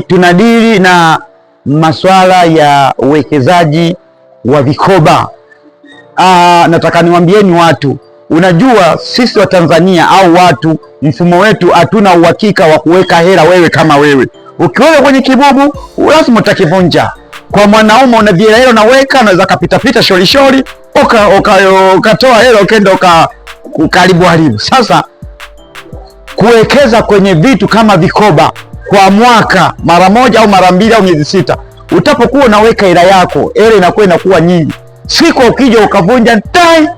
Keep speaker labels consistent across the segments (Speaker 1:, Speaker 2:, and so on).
Speaker 1: tunadili na masuala ya uwekezaji wa vikoba. Nataka niwaambieni watu, unajua sisi wa Tanzania au watu, mfumo wetu hatuna uhakika wa kuweka hela wewe kama wewe. Ukiweka kwenye kibubu lazima utakivunja. Kwa mwanaume una hela unaweka, unaweza kapita shorishori ukatoa hela ukaenda ukaribu haribu. Sasa kuwekeza kwenye vitu kama vikoba kwa mwaka mara moja au mara mbili au miezi sita, utapokuwa unaweka hela yako, hela inakuwa nyingi. Siku ukija ukavunja tai,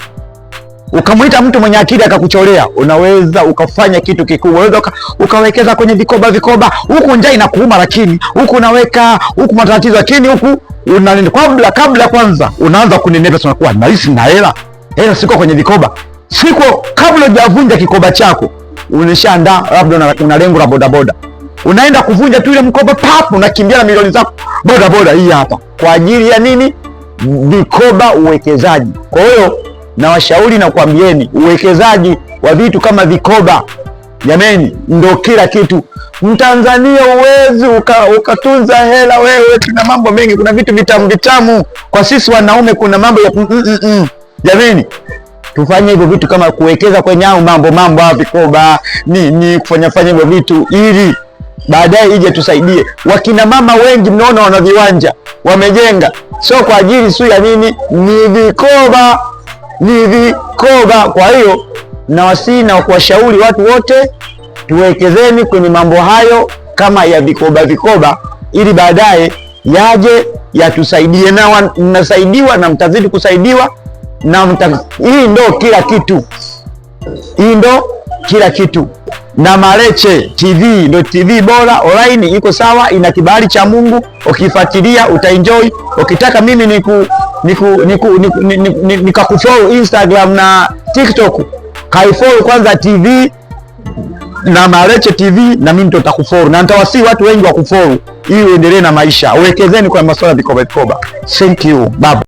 Speaker 1: ukamuita mtu mwenye akili akakucholea, unaweza ukafanya kitu kikubwa. Unaweza ukawekeza kwenye vikoba huku njaa inakuuma, lakini huku unaweka huku matatizo, lakini huku kabla kwanza unaanza kunenepa, unakuwa nahisi na hela siko kwenye vikoba. Siku kabla hujavunja kikoba chako unishaandaa, labda una lengo la bodaboda, unaenda kuvunja tu ile mkoba papo, unakimbia na milioni zako bodaboda hii hapa kwa ajili ya nini? Vikoba, uwekezaji. Kwa hiyo na washauri na kuambieni, uwekezaji wa vitu kama vikoba, jameni, ndo kila kitu. Mtanzania uwezi ukatunza hela wewe. Tuna mambo mengi, kuna vitu vitamu kwa sisi wanaume, kuna mambo ya jameni, tufanye hivyo vitu kama kuwekeza kwenye mambo ya vikoba, ni kufanya hivyo vitu ili baadaye ije tusaidie. Wakina mama wengi mnaona wana viwanja wamejenga, sio kwa ajili ya nini, ni vikoba. Kwa hiyo nawasihi na kuwashauri watu wote, tuwekezeni kwenye mambo hayo kama ya vikoba ili baadaye yaje yatusaidie, na mnasaidiwa na mtazidi kusaidiwa na hii ndo kila kitu. Na Mareche TV ndo TV bora online, iko sawa, ina kibali cha Mungu. Ukifuatilia utaenjoy. Ukitaka mimi nikakufollow Instagram na TikTok, kaifollow kwanza TV na Mareche TV, na mimi nitakufollow, na nitawasii watu wengi wa kufollow ili uendelee na maisha. Uwekezeni kwa masuala ya vikoba. Thank you baba.